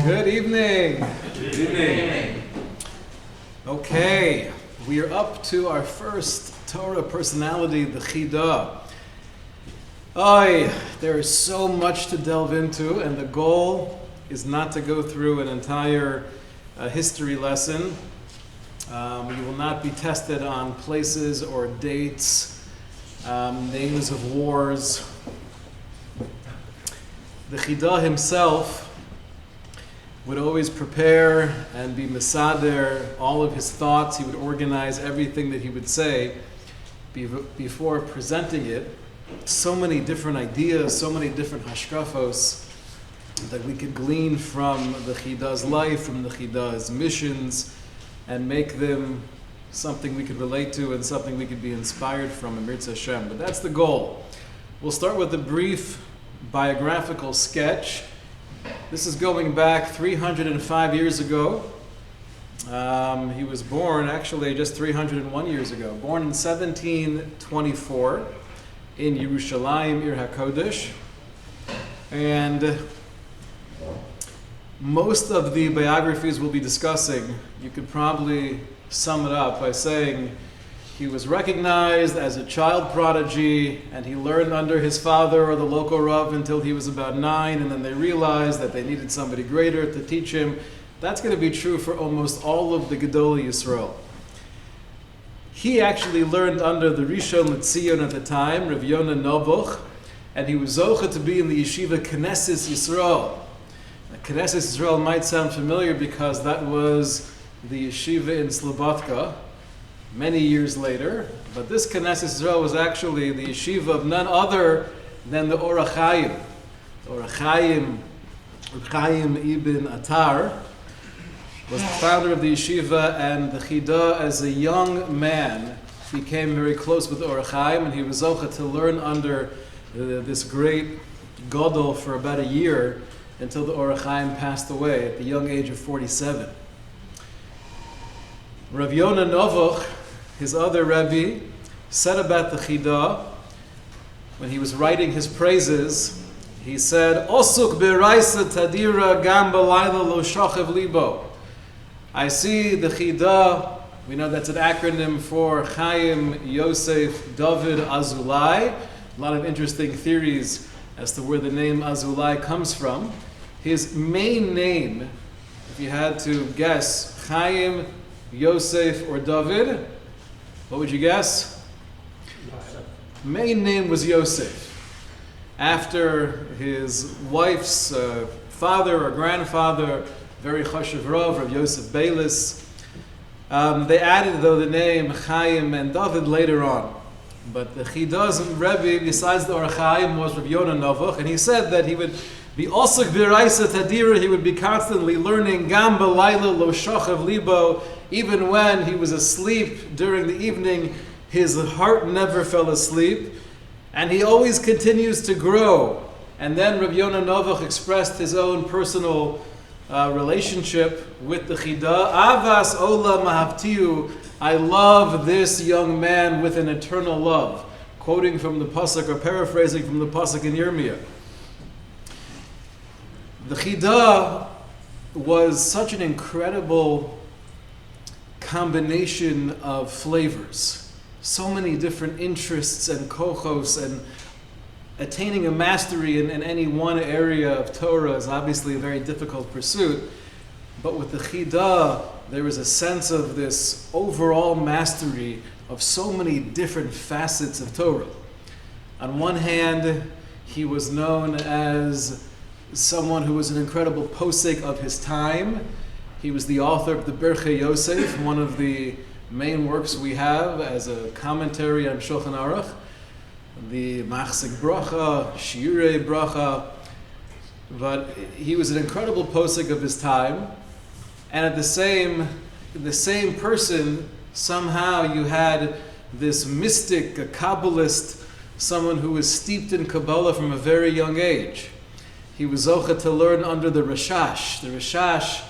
Good evening. Good evening. Okay, we are up to our first Torah personality, the Chida. There is so much to delve into, and the goal is not to go through an entire history lesson. You will not be tested on places or dates, names of wars. The Chida himself would always prepare and be mesader all of his thoughts. He would organize everything that he would say before presenting it. So many different ideas, so many different hashkafos that we could glean from the Chida's life, from the Chida's missions, and make them something we could relate to and something we could be inspired from in Mirz Hashem. But that's the goal. We'll start with a brief biographical sketch. This is going back 305 years ago. He was born actually just 301 years ago. Born in 1724 in Yerushalayim, Ir HaKodesh. And most of the biographies we'll be discussing, you could probably sum it up by saying he was recognized as a child prodigy, and he learned under his father or the local Rav until he was about 9, and then they realized that they needed somebody greater to teach him. That's going to be true for almost all of the Gedolei Yisrael. He actually learned under the Rishon LeZion at the time, Rav Yonah Nobuch, and he was zocha to be in the yeshiva Knesset Yisrael. Now, Knesset Yisrael might sound familiar because that was the yeshiva in Slobodka many years later, but this Knesset Yisrael was actually the yeshiva of none other than the Or HaChaim. Or HaChaim, Reb Chaim ibn Atar, was the founder of the yeshiva, and the Chida, as a young man, became very close with Or HaChaim, and he was zocha to learn under this great Gadol for about a year until the Or HaChaim passed away at the young age of 47. Rav Yonah Novuch, his other Rebbe, said about the Chida, when he was writing his praises, he said, Osuk b'raisa tadira gam b'layla lo shachev libo. I see the Chida, we know that's an acronym for Chaim Yosef David Azulai. A lot of interesting theories as to where the name Azulai comes from. His main name, if you had to guess, Chaim, Yosef, or David, what would you guess? Main name was Yosef. After his wife's father or grandfather, very chashuv Rav Yosef Beilis, they added though the name Chaim and David later on. But the Chida's Rebbe, besides the Or HaChaim, was Rav Yonah Novuch, and he said that he would be also b'raisa tadira, he would be constantly learning Gam b'layla lo shachav libo, even when he was asleep during the evening, his heart never fell asleep, and he always continues to grow. And then Rav Yonah Novuch expressed his own personal relationship with the Chida. Avas ola mahavtiu, I love this young man with an eternal love. Quoting from the pasuk, or paraphrasing from the pasuk in Yirmiyah. The Chida was such an incredible combination of flavors. So many different interests and kochos, and attaining a mastery in any one area of Torah is obviously a very difficult pursuit. But with the Chida, there was a sense of this overall mastery of so many different facets of Torah. On one hand, he was known as someone who was an incredible posek of his time. He was the author of the Birchei Yosef, one of the main works we have as a commentary on Shulchan Aruch, the Machzik Bracha, Shiurei Bracha. But he was an incredible posek of his time, and at the same person, somehow you had this mystic, a Kabbalist, someone who was steeped in Kabbalah from a very young age. He was zocha to learn under the Rashash. The Rashash,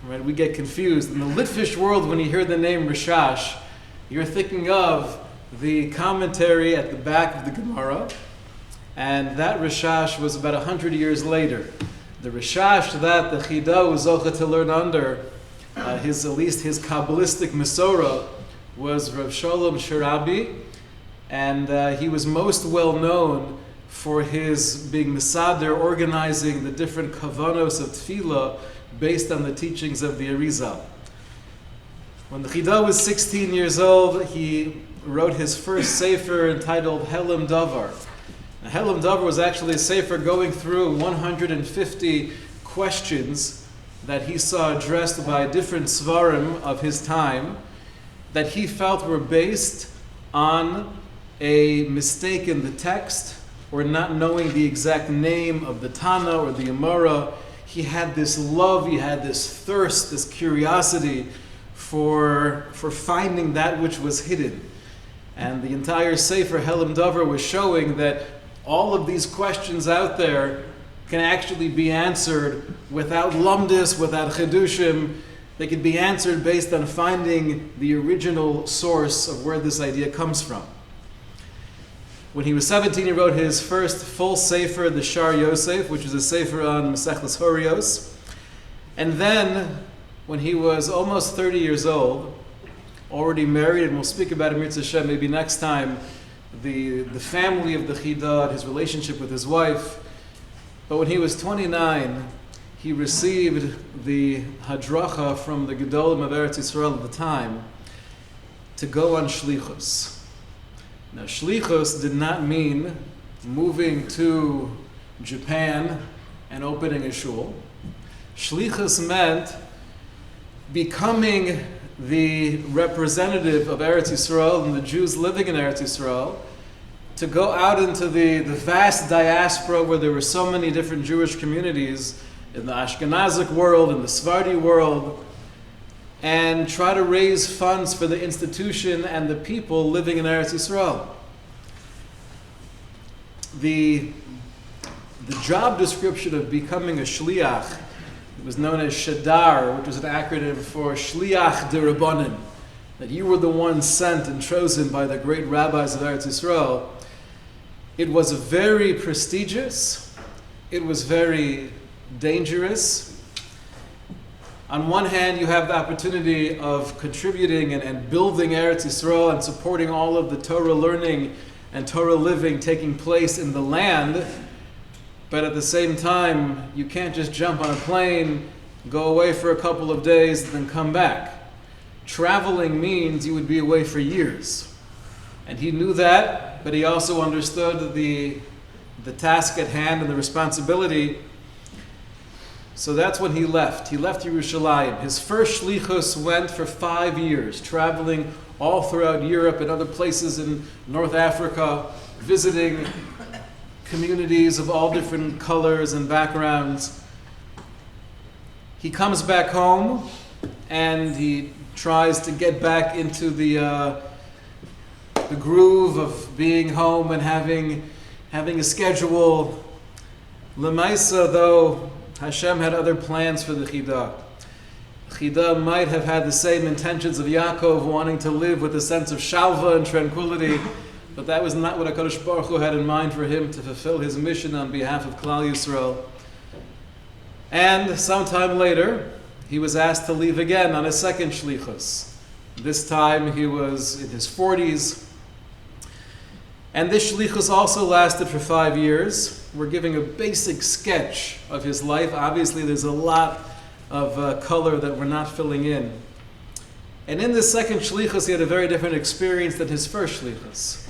right? We get confused. In the Litvish world, when you hear the name Rashash, you're thinking of the commentary at the back of the Gemara, and that Rashash was about 100 years later. The Rishash that the Chida was zocha to learn under, at least his Kabbalistic Mesorah, was Rav Shalom Sharabi, and he was most well known for his being Mesader, organizing the different kavanos of Tefillah based on the teachings of the Arizal. When the Chida was 16 years old, he wrote his first sefer entitled Helam Davar. Now, Helam Davar was actually a sefer going through 150 questions that he saw addressed by different svarim of his time that he felt were based on a mistake in the text or not knowing the exact name of the Tana or the Amara. He had this love, he had this thirst, this curiosity for finding that which was hidden. And the entire Sefer Helam Davar was showing that all of these questions out there can actually be answered without lumdis, without chidushim. They can be answered based on finding the original source of where this idea comes from. When he was 17, he wrote his first full sefer, the Shar Yosef, which is a sefer on Masechtas Horios. And then, when he was almost 30 years old, already married, and we'll speak about it, Mirza Hashem, maybe next time, the family of the Chida, his relationship with his wife. But when he was 29, he received the hadracha from the Gedolim of Eretz Yisrael at the time to go on shlichus. Now, shlichus did not mean moving to Japan and opening a shul. Shlichus meant becoming the representative of Eretz Yisrael and the Jews living in Eretz Yisrael to go out into the vast diaspora where there were so many different Jewish communities in the Ashkenazic world, in the Sephardi world, and try to raise funds for the institution and the people living in Eretz Yisrael. The job description of becoming a shliach was known as Shadar, which was an acronym for Shliach de Rabbanim, that you were the one sent and chosen by the great rabbis of Eretz Yisrael. It was very prestigious. It was very dangerous. On one hand, you have the opportunity of contributing and building Eretz Yisrael and supporting all of the Torah learning and Torah living taking place in the land. But at the same time, you can't just jump on a plane, go away for a couple of days, and then come back. Traveling means you would be away for years. And he knew that, but he also understood the task at hand and the responsibility. So that's when he left. He left Yerushalayim. His first shlichus went for 5 years, traveling all throughout Europe and other places in North Africa, visiting communities of all different colors and backgrounds. He comes back home and he tries to get back into the groove of being home and having a schedule. Lemaisa, though, Hashem had other plans for the Chida. Chida might have had the same intentions of Yaakov, wanting to live with a sense of shalva and tranquility, but that was not what HaKadosh Baruch Hu had in mind for him to fulfill his mission on behalf of Klal Yisrael. And sometime later, he was asked to leave again on a second shlichus. This time he was in his 40s. And this shlichus also lasted for 5 years. We're giving a basic sketch of his life. Obviously, there's a lot of color that we're not filling in. And in this second shlichus, he had a very different experience than his first shlichus.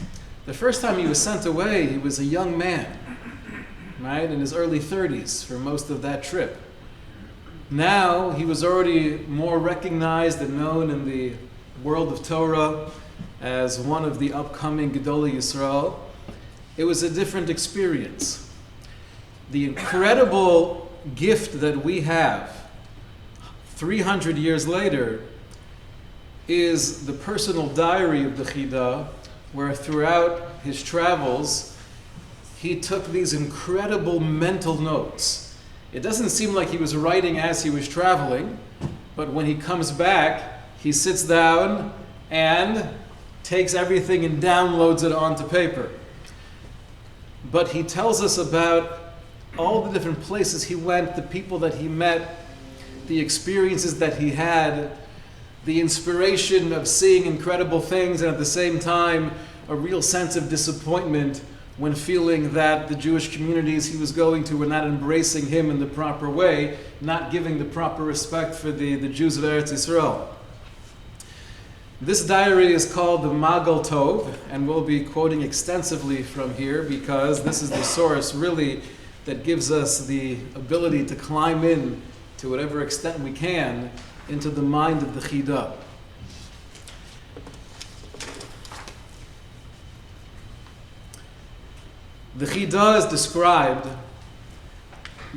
The first time he was sent away, he was a young man, right, in his early 30s for most of that trip. Now, he was already more recognized and known in the world of Torah as one of the upcoming Gedolei Yisrael. It was a different experience. The incredible gift that we have 300 years later is the personal diary of the Chida, where throughout his travels, he took these incredible mental notes. It doesn't seem like he was writing as he was traveling, but when he comes back, he sits down and takes everything and downloads it onto paper. But he tells us about all the different places he went, the people that he met, the experiences that he had, the inspiration of seeing incredible things, and at the same time, a real sense of disappointment when feeling that the Jewish communities he was going to were not embracing him in the proper way, not giving the proper respect for the Jews of Eretz Yisrael. This diary is called the Magal Tov, and we'll be quoting extensively from here because this is the source really that gives us the ability to climb in to whatever extent we can into the mind of the Chida. The Chida is described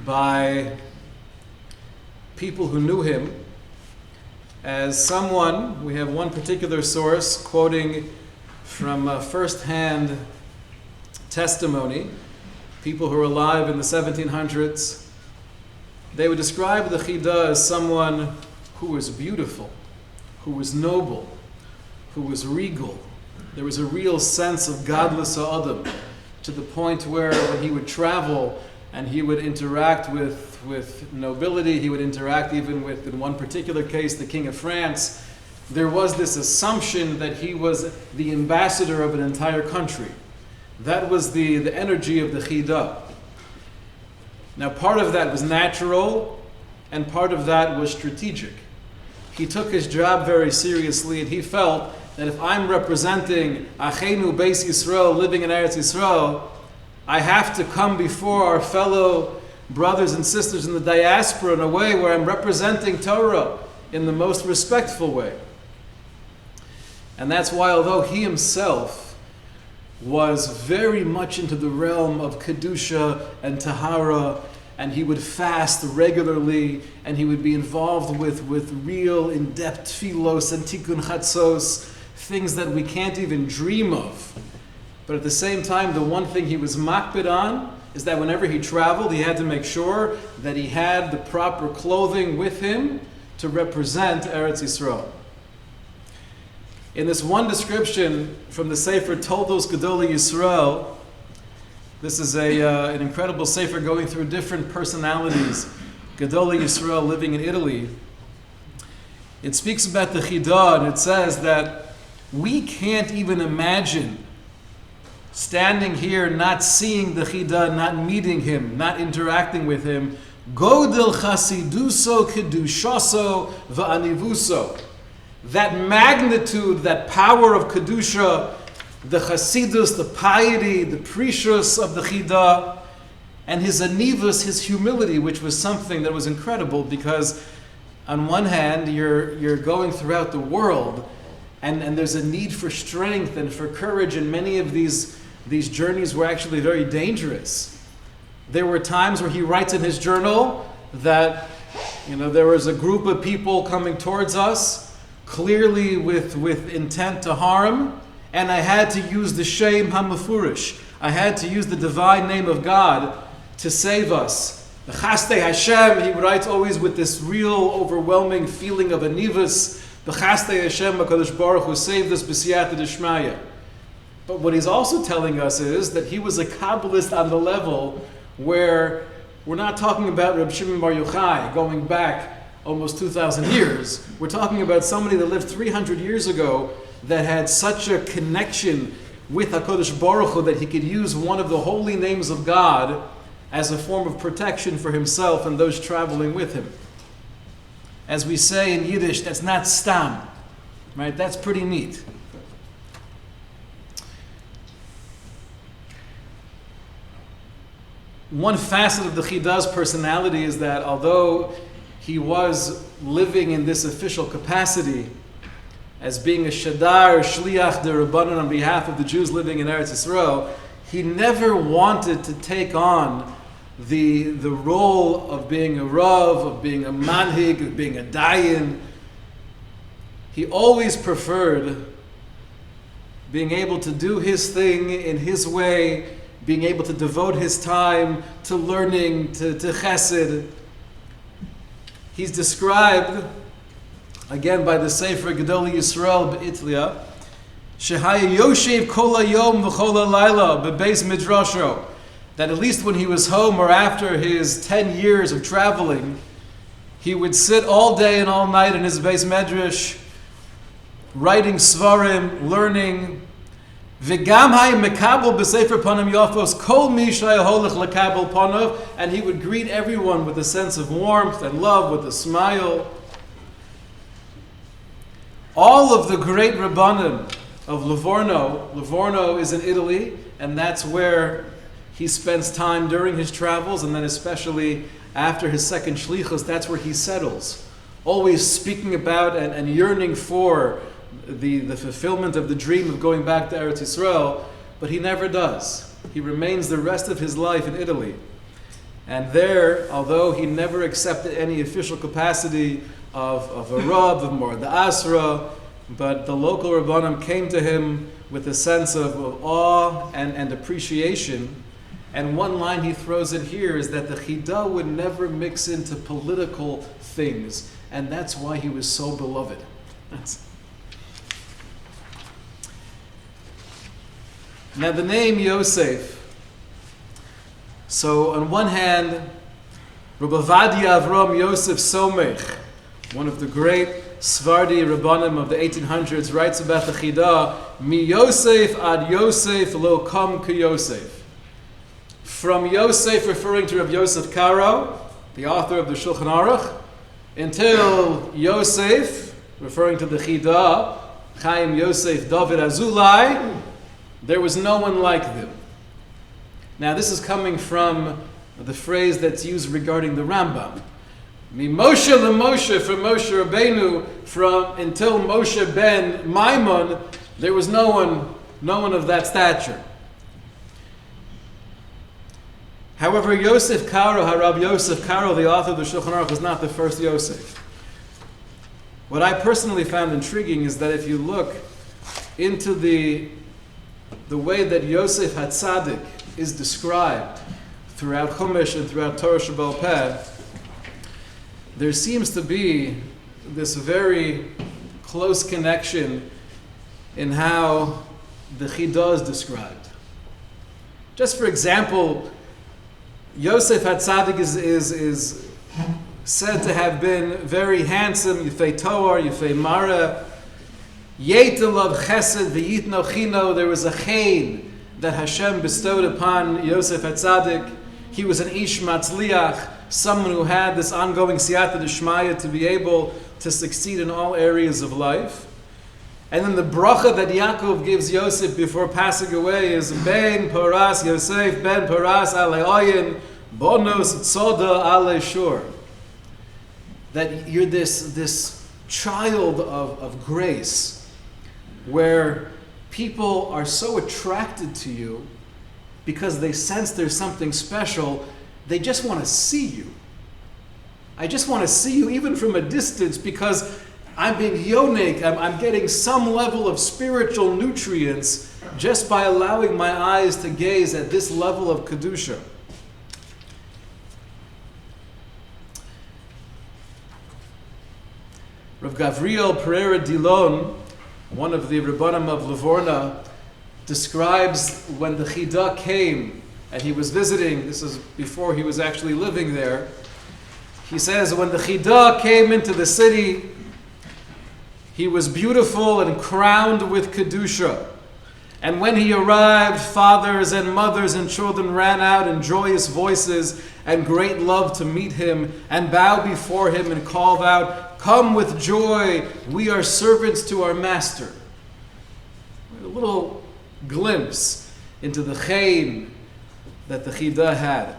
by people who knew him as someone, we have one particular source quoting from first-hand testimony, people who were alive in the 1700s. They would describe the Chida as someone who was beautiful, who was noble, who was regal. There was a real sense of godless Adam, to the point where when he would travel and he would interact with nobility, he would interact even with, in one particular case, the King of France, there was this assumption that he was the ambassador of an entire country. That was the energy of the Chida. Now, part of that was natural, and part of that was strategic. He took his job very seriously, and he felt that if I'm representing Achenu Beis Yisrael living in Eretz Yisrael, I have to come before our fellow brothers and sisters in the diaspora in a way where I'm representing Torah in the most respectful way. And that's why, although he himself was very much into the realm of Kedusha and Tahara, and he would fast regularly, and he would be involved with real in-depth tfilos and tikkun chatzos, things that we can't even dream of. But at the same time, the one thing he was makpid on is that whenever he traveled, he had to make sure that he had the proper clothing with him to represent Eretz Yisrael. In this one description from the Sefer Toldos Gedolei Yisrael, this is an incredible Sefer going through different personalities, Gedolei Yisrael living in Italy. It speaks about the Chida, and it says that we can't even imagine standing here, not seeing the Chida, not meeting him, not interacting with him. Godel chasiduso kedushaso va'anivuso. That magnitude, that power of Kedusha, the chasidus, the piety, the precious of the Chida, and his anivus, his humility, which was something that was incredible because on one hand, you're going throughout the world and there's a need for strength and for courage, and many of these journeys were actually very dangerous. There were times where he writes in his journal that there was a group of people coming towards us, clearly with intent to harm, and I had to use the Shem HaMefurish. I had to use the divine name of God to save us. The Chaste Hashem, he writes always with this real overwhelming feeling of anivus. The Chaste Hashem HaKadosh Baruch Hu saved us b'siyata d'shmaya. But what he's also telling us is that he was a Kabbalist on the level where we're not talking about Reb Shimon Bar Yochai going back almost 2,000 years. We're talking about somebody that lived 300 years ago that had such a connection with HaKadosh Baruch Hu that he could use one of the holy names of God as a form of protection for himself and those traveling with him. As we say in Yiddish, that's not stam, right? That's pretty neat. One facet of the Chida's personality is that although he was living in this official capacity as being a shadar, shliach de Rabbanan on behalf of the Jews living in Eretz Yisrael, he never wanted to take on the role of being a Rav, of being a manhig, of being a dayan. He always preferred being able to do his thing in his way, being able to devote his time to learning, to chesed. He's described, again by the Sefer Gedolei Yisrael Be'itlia, Shehaya Yoshev Kol Hayom V'Chol Halayla Bebeis Midrasho, that at least when he was home or after his 10 years of traveling, he would sit all day and all night in his beis medrash, writing svarim, learning. V'gam hayim mekabel b'sefer panim yafos kol mi shayaholech lekabel panav, and he would greet everyone with a sense of warmth and love, with a smile. All of the great Rabbanim of Livorno is in Italy, and that's where he spends time during his travels, and then especially after his second shlichus, that's where he settles, always speaking about and yearning for the fulfillment of the dream of going back to Eretz Yisrael, but he never does. He remains the rest of his life in Italy. And there, although he never accepted any official capacity of a Rav, of Morad Asra, but the local Rabbanim came to him with a sense of awe and appreciation. And one line he throws in here is that the Chida would never mix into political things, and that's why he was so beloved. Now the name Yosef. So on one hand, Rabbi Vadia Avram Yosef Somech, one of the great Sfardi Rabbanim of the 1800s, writes about the Chida, Mi Yosef ad Yosef lo kam ke Yosef. From Yosef, referring to Rav Yosef Karo, the author of the Shulchan Aruch, until Yosef, referring to the Chida, Chaim Yosef David Azulai, there was no one like them. Now this is coming from the phrase that's used regarding the Rambam. Mi Moshe leMoshe, from Moshe Rabbeinu, from until Moshe ben Maimon, there was no one of that stature. However, Yosef Karo, Harab Yosef Karo, the author of the Shulchan Aruch, was not the first Yosef. What I personally found intriguing is that if you look into the way that Yosef HaTzadik is described throughout Chumash and throughout Torah Shebaal Peh, there seems to be this very close connection in how the Chida is described. Just for example, Yosef HaTzadik is said to have been very handsome, Yifei Toar, Yifei Mara, Yetel of Chesed v'yitno chino. There was a chen that Hashem bestowed upon Yosef HaTzadik. He was an ish matzliach, someone who had this ongoing siyata d'shmaya to be able to succeed in all areas of life. And then the bracha that Yaakov gives Yosef before passing away is Ben Paras Yosef, Ben Paras Ale Oyin, Bonos Tzoda Ale Shur. That you're this child of grace, where people are so attracted to you because they sense there's something special, they just want to see you. I just want to see you even from a distance because I'm being yonik, I'm getting some level of spiritual nutrients just by allowing my eyes to gaze at this level of Kedusha. Rav Gavriel Pereira Dilon, one of the Rabbanim of Livorno, describes when the Chida came and he was visiting, this is before he was actually living there. He says, when the Chida came into the city, he was beautiful and crowned with Kedusha. And when he arrived, fathers and mothers and children ran out in joyous voices and great love to meet him and bow before him and called out, "Come with joy, we are servants to our master." A little glimpse into the chen that the Chida had.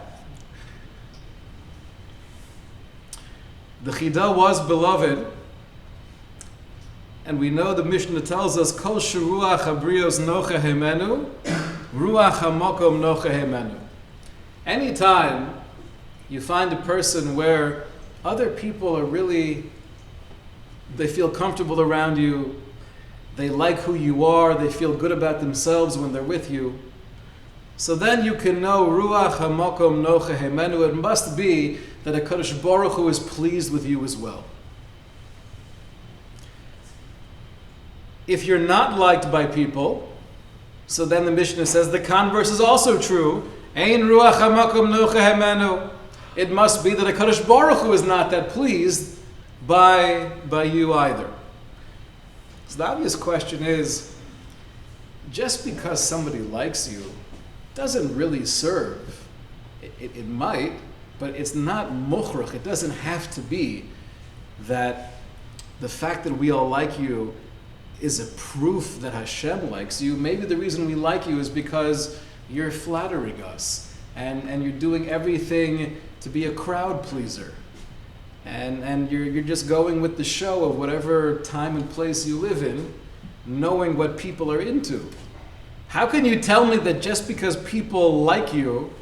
The Chida was beloved, and we know the Mishnah tells us, Kol sheruach habrios nocha hemenu, ruach hamokom nocha hemenu. Anytime you find a person where other people are really, they feel comfortable around you, they like who you are, they feel good about themselves when they're with you, so then you can know ruach hamokom nocha hemenu. It must be that HaKadosh Baruch Hu is pleased with you as well. If you're not liked by people, so then the Mishnah says the converse is also true. Ein ruach hamakom nocha hemenu. It must be that HaKadosh Baruch Hu is not that pleased by you either. So the obvious question is, just because somebody likes you doesn't really serve. It might, but it's not mukhrach. It doesn't have to be that the fact that we all like you is a proof that Hashem likes you. Maybe the reason we like you is because you're flattering us and you're doing everything to be a crowd pleaser. And you're just going with the show of whatever time and place you live in, knowing what people are into. How can you tell me that just because people like you,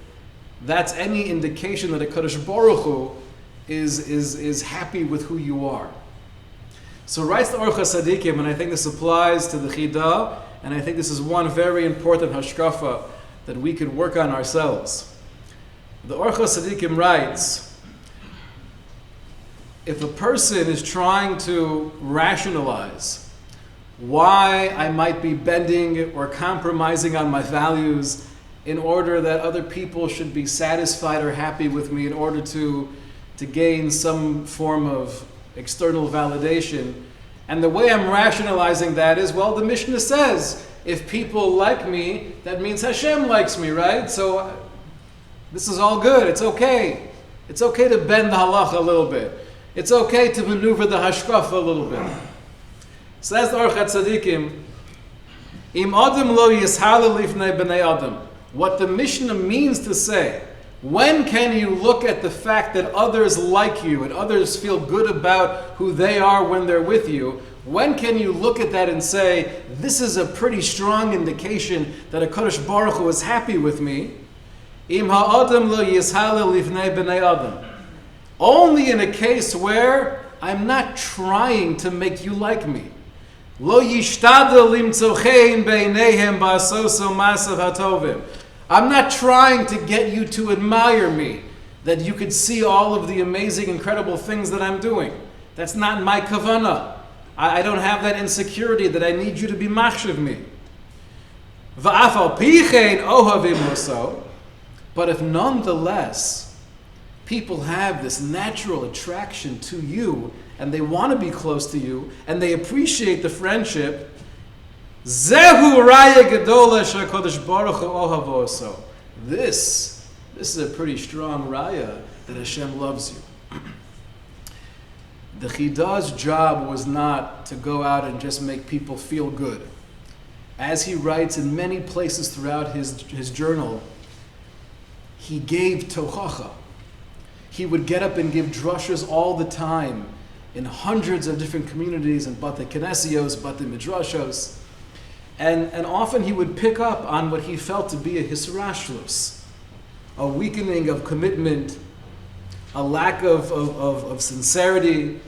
that's any indication that HaKadosh Baruch Hu is happy with who you are? So writes the Orcha Sadikim, and I think this applies to the Chida, and I think this is one very important hashkafa that we could work on ourselves. The Orcha Sadikim writes, if a person is trying to rationalize why I might be bending or compromising on my values in order that other people should be satisfied or happy with me in order to gain some form of external validation, and the way I'm rationalizing that is, well, the Mishnah says, if people like me, that means Hashem likes me, right? So this is all good, it's okay. It's okay to bend the halacha a little bit. It's okay to maneuver the hashkafa a little bit. Says the Orchat Tzadikim, Im Adam lo yishal lifnei b'nei Adam. What the Mishnah means to say, when can you look at the fact that others like you and others feel good about who they are when they're with you? When can you look at that and say, this is a pretty strong indication that HaKadosh Baruch Hu is happy with me? Im ha'adam lo yishal lifnei b'nei Adam. Only in a case where I'm not trying to make you like me. Lo yishtadel limtzochein beineihem ba'asoso masav hatovim. I'm not trying to get you to admire me, that you could see all of the amazing, incredible things that I'm doing. That's not my kavanah. I don't have that insecurity that I need you to be machshav me. Va'afal pichein ohavim loso. But if nonetheless people have this natural attraction to you, and they want to be close to you, and they appreciate the friendship, Zehu raya gedola shekodesh baruch hu ohavo oso. This is a pretty strong raya that Hashem loves you. The Chida's job was not to go out and just make people feel good. As he writes in many places throughout his journal, he gave tochacha. He would get up and give drushas all the time in hundreds of different communities and bate kinesios, bate midrashos. And often he would pick up on what he felt to be a hisrashlus, a weakening of commitment, a lack of sincerity.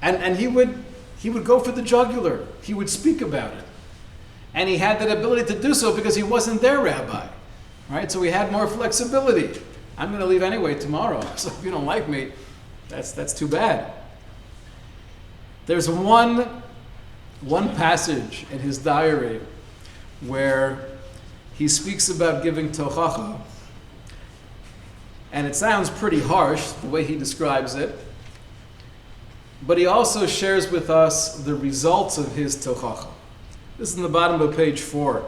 And he would go for the jugular. He would speak about it. And he had that ability to do so because he wasn't their rabbi. Right? So he had more flexibility. I'm going to leave anyway tomorrow, so if you don't like me, that's too bad. There's one passage in his diary where he speaks about giving tochacha, and it sounds pretty harsh the way he describes it, but he also shares with us the results of his tochacha. This is in the bottom of page 4.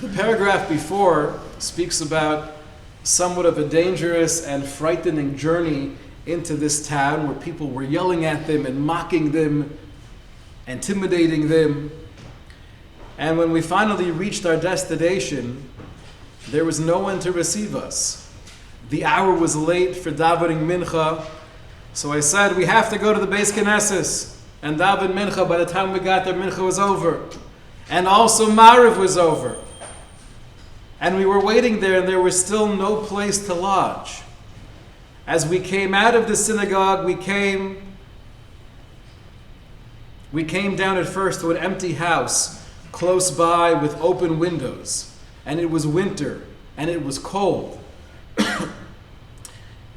The paragraph before speaks about somewhat of a dangerous and frightening journey into this town where people were yelling at them and mocking them, intimidating them. And when we finally reached our destination, there was no one to receive us. The hour was late for davening mincha, so I said, we have to go to the Beis Knesses and daven mincha. By the time we got there, mincha was over. And also Mariv was over. And we were waiting there, and there was still no place to lodge. As we came out of the synagogue, we came down at first to an empty house close by with open windows. And it was winter, and it was cold.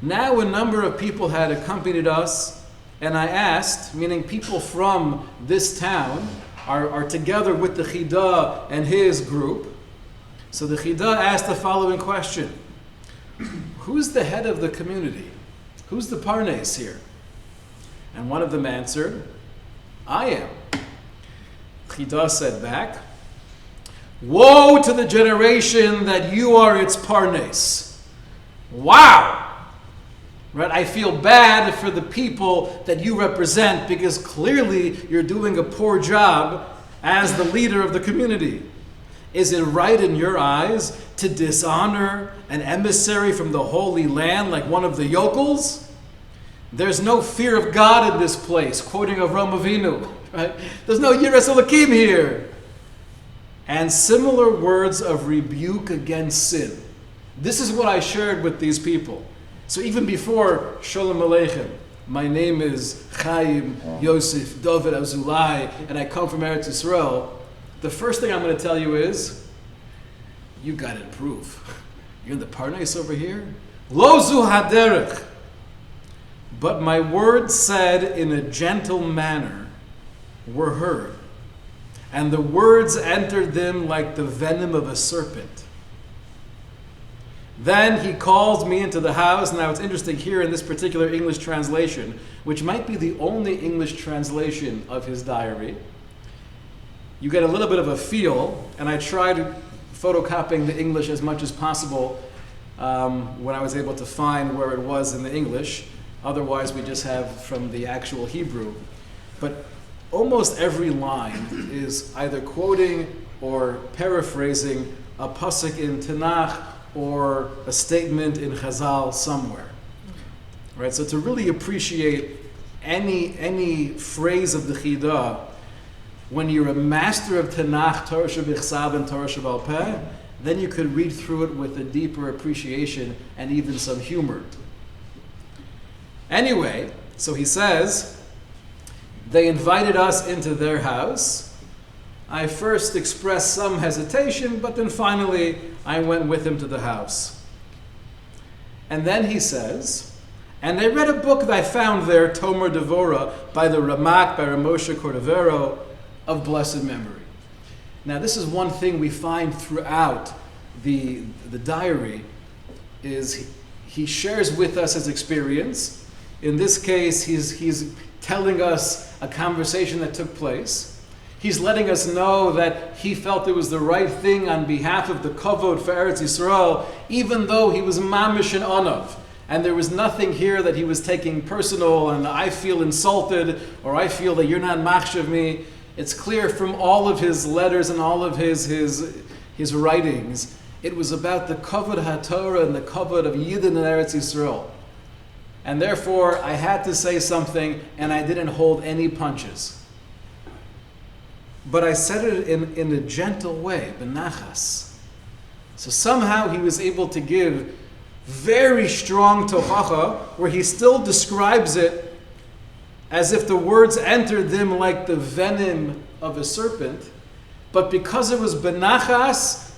Now a number of people had accompanied us, and I asked, meaning people from this town are together with the Chida and his group, So the Chida asked the following question: who's the head of the community? Who's the parnes here? And one of them answered, I am. Chida said back, woe to the generation that you are its parnes. Wow! Right? I feel bad for the people that you represent because clearly you're doing a poor job as the leader of the community. Is it right in your eyes to dishonor an emissary from the Holy Land like one of the yokels? There's no fear of God in this place, quoting Avraham Avinu. Right? There's no Yiras Elokim here. And similar words of rebuke against sin. This is what I shared with these people. So even before Shalom Aleichem, my name is Chaim Yosef David Azulai, and I come from Eretz Yisrael, the first thing I'm going to tell you is, you got to improve. You're in the Parnes over here? Lo zu haderech. But my words said in a gentle manner were heard, and the words entered them like the venom of a serpent. Then he called me into the house. Now it's interesting here in this particular English translation, which might be the only English translation of his diary, you get a little bit of a feel, and I tried photocopying the English as much as possible when I was able to find where it was in the English. Otherwise, we just have from the actual Hebrew. But almost every line is either quoting or paraphrasing a pasuk in Tanakh or a statement in Chazal somewhere. Right? So to really appreciate any phrase of the Chida, when you're a master of Tanakh, Torah Shebichsav, and Torah Shebal Peh, then you could read through it with a deeper appreciation and even some humor. Anyway, so he says, they invited us into their house. I first expressed some hesitation, but then finally I went with him to the house. And then he says, and I read a book that I found there, Tomer Devora, by the Ramak, by Ramosha Cordovero, of blessed memory. Now this is one thing we find throughout the diary, is he shares with us his experience. In this case, he's telling us a conversation that took place. He's letting us know that he felt it was the right thing on behalf of the kavod for Eretz Yisrael, even though he was mamish and onav. And there was nothing here that he was taking personal, and I feel insulted, or I feel that you're not machshav me. It's clear from all of his letters and all of his writings, it was about the kavod HaTorah and the kavod of Yidden in Eretz Yisrael. And therefore, I had to say something, and I didn't hold any punches. But I said it in a gentle way, benachas. So somehow he was able to give very strong tochacha, where he still describes it as if the words entered them like the venom of a serpent. But because it was benachas,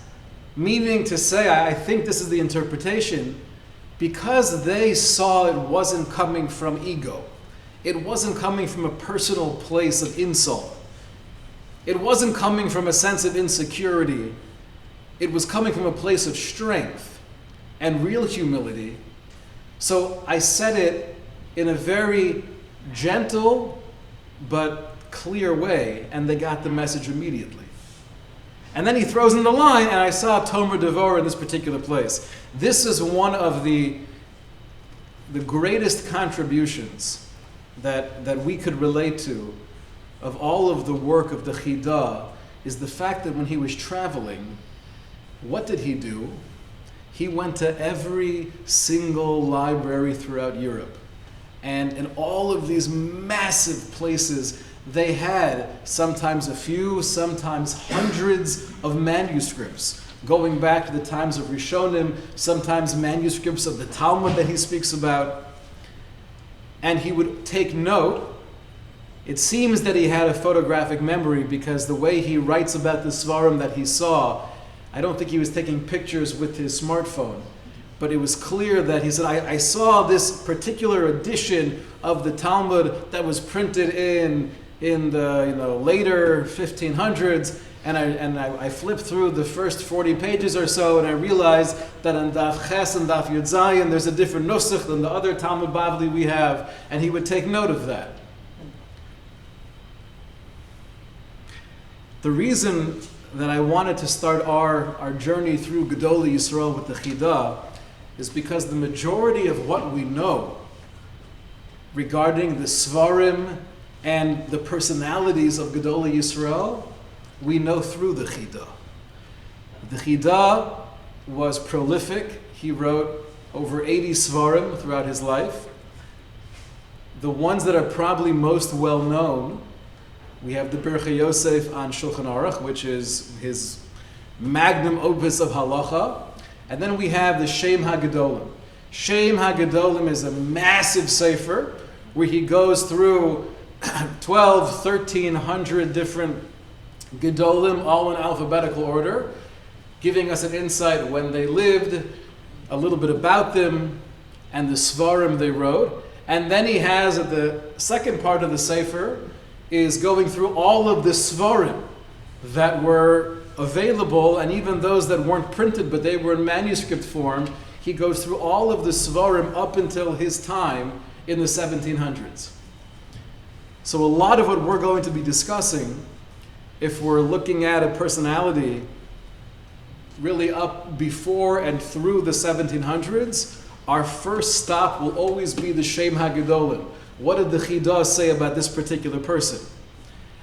meaning to say, I think this is the interpretation, because they saw it wasn't coming from ego. It wasn't coming from a personal place of insult. It wasn't coming from a sense of insecurity. It was coming from a place of strength and real humility. So I said it in a very gentle but clear way, and they got the message immediately. And then he throws in the line, and I saw Tomer Devor in this particular place. This is one of the greatest contributions that we could relate to of all of the work of the Chida, is the fact that when he was traveling, what did he do? He went to every single library throughout Europe. And in all of these massive places, they had sometimes a few, sometimes hundreds of manuscripts, going back to the times of Rishonim, sometimes manuscripts of the Talmud that he speaks about. And he would take note. It seems that he had a photographic memory, because the way he writes about the Svarim that he saw, I don't think he was taking pictures with his smartphone. But it was clear that he said, I saw this particular edition of the Talmud that was printed in the later 1500s, and I flipped through the first 40 pages or so, and I realized that on Daf Ches and Daf Yud Zayin, there's a different nusach than the other Talmud Bavli we have, and he would take note of that. The reason that I wanted to start our journey through Gedolei Yisrael with the Chida is because the majority of what we know regarding the Svarim and the personalities of Gedolei Yisrael, we know through the Chida. The Chida was prolific. He wrote over 80 Svarim throughout his life. The ones that are probably most well known, we have the Birchei Yosef on Shulchan Aruch, which is his magnum opus of halacha. And then we have the Shem HaGedolim. Shem HaGedolim is a massive sefer where he goes through 1,300 different Gedolim, all in alphabetical order, giving us an insight when they lived, a little bit about them, and the Svarim they wrote. And then he has, at the second part of the sefer, is going through all of the Svarim that were available, and even those that weren't printed, but they were in manuscript form. He goes through all of the Svarim up until his time in the 1700s. So a lot of what we're going to be discussing, if we're looking at a personality really up before and through the 1700s, our first stop will always be the Shem HaGedolim. What did the Chida say about this particular person?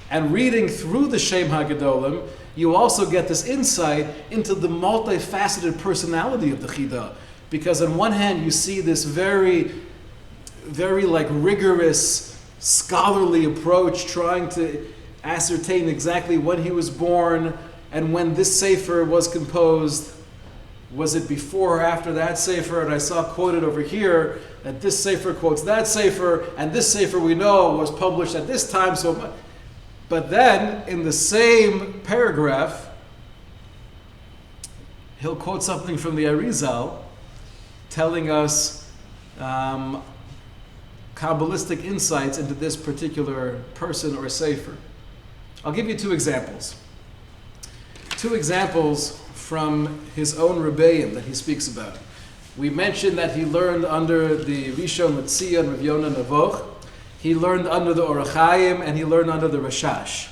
And reading through the Shem HaGedolim, you also get this insight into the multifaceted personality of the Chida. Because on one hand, you see this very, very rigorous, scholarly approach, trying to ascertain exactly when he was born and when this sefer was composed. Was it before or after that sefer? And I saw quoted over here that this sefer quotes that sefer, and this sefer we know was published at this time. But then, in the same paragraph, he'll quote something from the Arizal, telling us Kabbalistic insights into this particular person or sefer. I'll give you two examples. Two examples from his own Rebbeim that he speaks about. We mentioned that he learned under the Rishon LeZion, Rav Yonah Nevoch. He learned under the Orach Chaim, and he learned under the Rashash.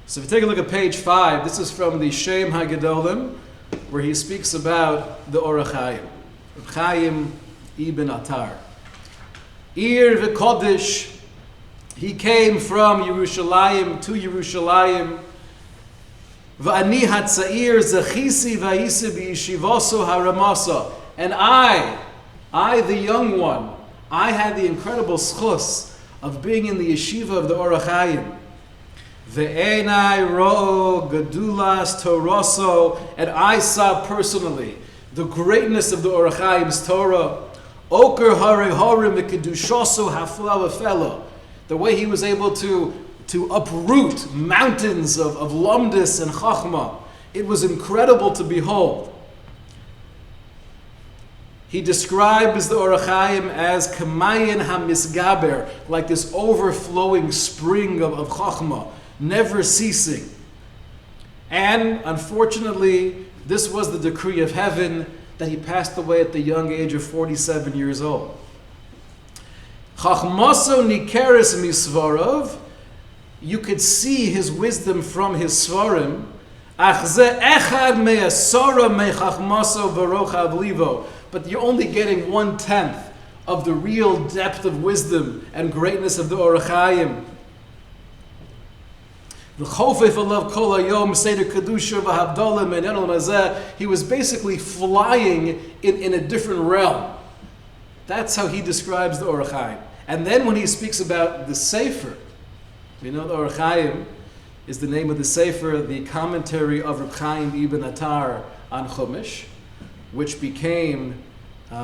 So if you take a look at page 5, this is from the Shem HaGedolim, where he speaks about the Orach Chaim. Orach Chaim ibn Atar. Ir v'Kodesh, he came from Yerushalayim to Yerushalayim. V'ani hatzair zechisi v'ayisi b'yeshivoso haramasa. And I, the young one, I had the incredible schus of being in the yeshiva of the Orach Chaim. Ve'enai ro'o gedulas toroso. And I saw personally the greatness of the Orach Chaim's Torah. Oker hare horim v'kedushoso hafla v'fela. The way he was able to uproot mountains of lumdis and chachma. It was incredible to behold. He describes the Orach Chaim as kamayin hamisgaber, like this overflowing spring of chachma, never ceasing. And unfortunately, this was the decree of heaven that he passed away at the young age of 47 years old. Chachmaso nikeres misvarov, you could see his wisdom from his svarim. Ach ze echad me'asara me'chachmaso v'rochav livo. But you're only getting 1/10 of the real depth of wisdom and greatness of the Orach Chaim. The chofef alav kol hayom seder kedusha v'havdalah me'enel mazeh. He was basically flying in a different realm. That's how he describes the Orach Chaim. And then when he speaks about the sefer, we know the Orach Chaim is the name of the sefer, the commentary of Reb Chaim ibn Atar on Chumash, which became,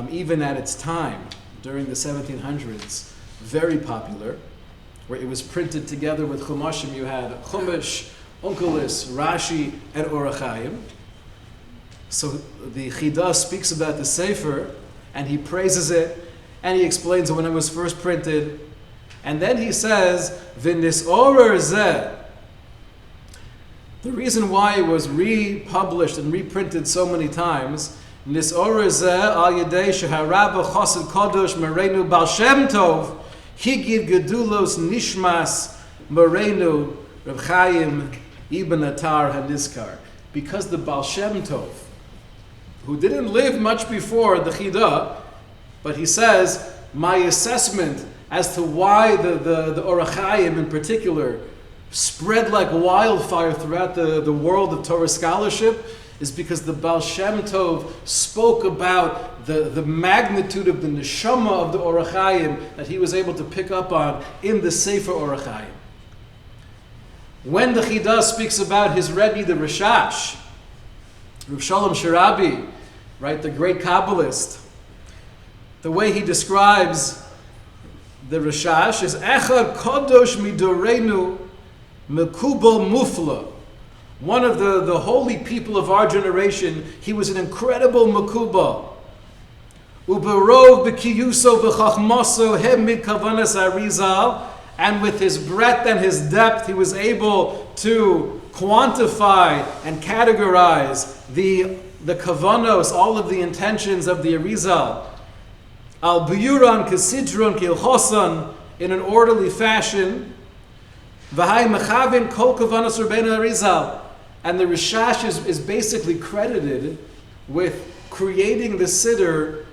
even at its time, during the 1700s, very popular, where it was printed together with Chumashim. You had Chumash, Onkelos, Rashi, and Orach Chaim. So the Chida speaks about the sefer, and he praises it, and he explains when it was first printed. And then he says, V'nis orer zeh. The reason why it was republished and reprinted so many times, Nis'or zeh al yedei sheharabba chassid kodosh Morenu Baal Shem Tov higid gedulos nishmas Morenu Reb Chaim Ibn Atar HaNizkar. Because the Baal Shem Tov, who didn't live much before the Chida, but he says, my assessment as to why the Orach Chaim in particular spread like wildfire throughout the world of Torah scholarship is because the Baal Shem Tov spoke about the magnitude of the neshama of the Orach Chaim that he was able to pick up on in the Sefer Orach Chaim. When the Chida speaks about his Rebbe, the Rashash, Rav Shalom Sharabi, right, the great Kabbalist, the way he describes the Rashash is Echad Kodosh Midorenu Mekubal Mufla. One of the holy people of our generation, he was an incredible Mekubal. Uberov B'kiyuso V'chachmoso Hem Mid Kavanas Arizal. And with his breadth and his depth, he was able to quantify and categorize the kavanos, all of the intentions of the Arizal. Al biyuran kesidron kilchosan, in an orderly fashion. V'hai mechavin kol kavanos Rabbeinu Arizal. And the Rishash is basically credited with creating the siddur,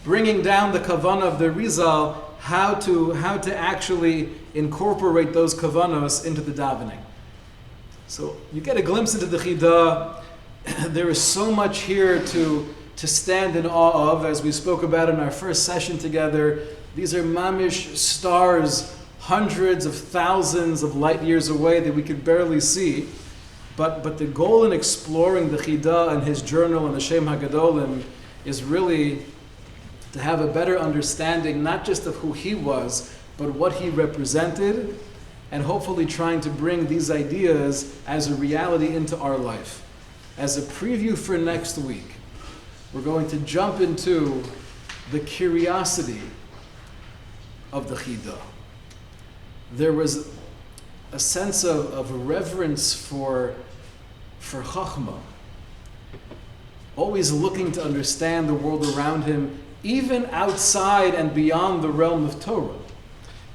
bringing down the kavanah of the Arizal, how to actually incorporate those kavanos into the davening. So you get a glimpse into the Chida. There is so much here to stand in awe of, as we spoke about in our first session together. These are mamish stars, hundreds of thousands of light years away that we could barely see. But the goal in exploring the Chida and his journal and the Shem HaGadolim is really to have a better understanding, not just of who he was, but what he represented, and hopefully trying to bring these ideas as a reality into our life. As a preview for next week, we're going to jump into the curiosity of the Chida. There was a sense of reverence for Chachma, always looking to understand the world around him, even outside and beyond the realm of Torah.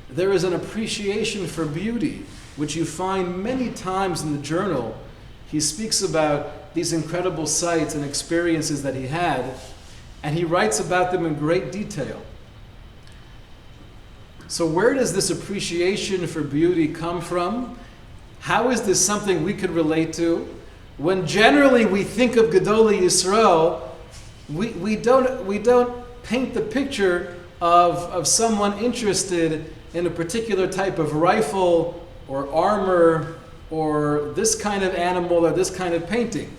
There is an appreciation for beauty, which you find many times in the journal. He speaks about these incredible sights and experiences that he had, and he writes about them in great detail. So where does this appreciation for beauty come from? How is this something we could relate to? When generally we think of Gedolei Yisrael, we don't paint the picture of someone interested in a particular type of rifle or armor or this kind of animal or this kind of painting.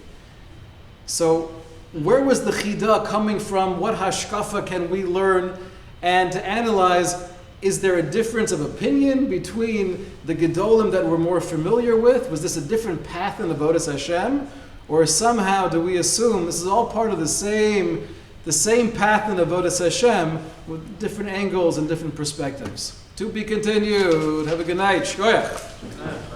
So where was the Chida coming from? What hashkafa can we learn? And to analyze, is there a difference of opinion between the Gedolim that we're more familiar with? Was this a different path in Avodas Hashem? Or somehow do we assume this is all part of the same path in Avodas Hashem with different angles and different perspectives? To be continued. Have a good night. Shkoyach.